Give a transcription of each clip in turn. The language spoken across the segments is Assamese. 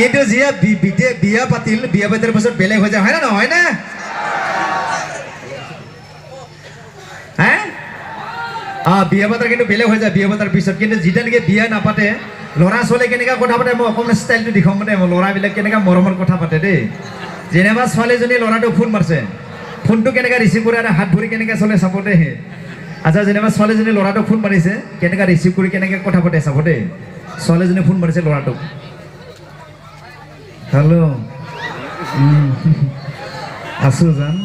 কিন্তু যিয়ে বিয়া পাতিল বিয়া পাতিৰ পাছত বেলেগ হৈ যায় হয় না নহয় না হ্যাঁ বিয়া পাতাৰ কিন্তু বেলেগ হৈ যায় বিয়া পাতাৰ পিছত কিন্তু যেটা নেকি বিয়া নাপাতে লৰা ছোৱালী কেনেকা কথা পাতে মই অকমান ষ্টাইলটো দেখাম মানে লৰাবিলাক কেনেকা মৰমৰ কথা পাতে দেই যেনেবা ছোৱালীজনী লৰাটো ফোন মাৰছে ফোনটো কেনেকা ৰিচিভ কৰে আৰু হাত ভৰি কেনেকা চলে চাব দে আচ্ছা যেনেবা ছোৱালীজনী লৰাটো ফোন মাৰিছে কেনেকা ৰিচিভ কৰি কেনেকা কথা পাতে চাব দে ছোৱালীজনী ফোন মাৰিছে লৰাটোক হেল্ল' আছো জান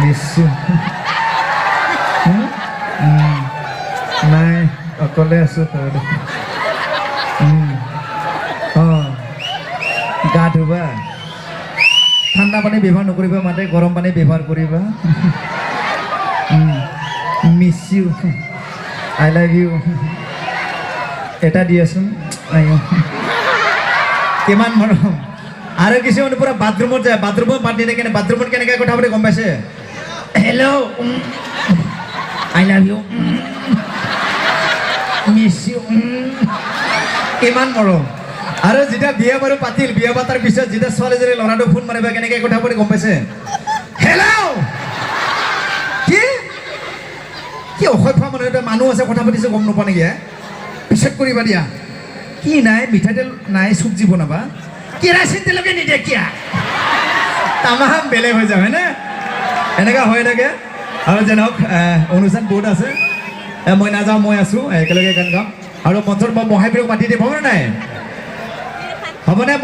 নিশ্চয় নাই অকলে আছো গা ধুবা ঠাণ্ডা পানী ব্যৱহাৰ নকৰিবা মাতে গৰম পানী ব্যৱহাৰ কৰিবা miss you I love you এটা দিয়াচোন কিমান মৰম আৰু কিছুমানে পুৰা বাথৰুমত যায় বাথৰুমত মাতি কেনে বাথৰুমত কেনেকৈ কথা পাতি গম পাইছে hello' I love you miss you কিমান মৰম আৰু যেতিয়া বিয়া বাৰু পাতিল বিয়া পাতাৰ পিছত যেতিয়া ছোৱালীজনী ল'ৰাটো ফোন মাৰিবা কেনেকৈ কথা পাতি গম পাইছে হেল্ল' কি কি অসভ্য মানুহ আছে কথা পাতিছে গম নোপোৱা নেকি পিছত কৰিবা দিয়া কি নাই মিঠাতেল নাই চব্জি বনাবা কেৰাচিন তেলকে নিদিয়ে কিয়া তামাম বেলেগ হৈ যায় হয়নে এনেকুৱা হৈ থাকে আৰু যে নহওক অনুষ্ঠান বহুত আছে মই নাযাওঁ মই আছোঁ একেলগে গান গাম আৰু মঞ্চত মই মহাবীৰক মাতি দিব হ'বনে নাই হ'বনে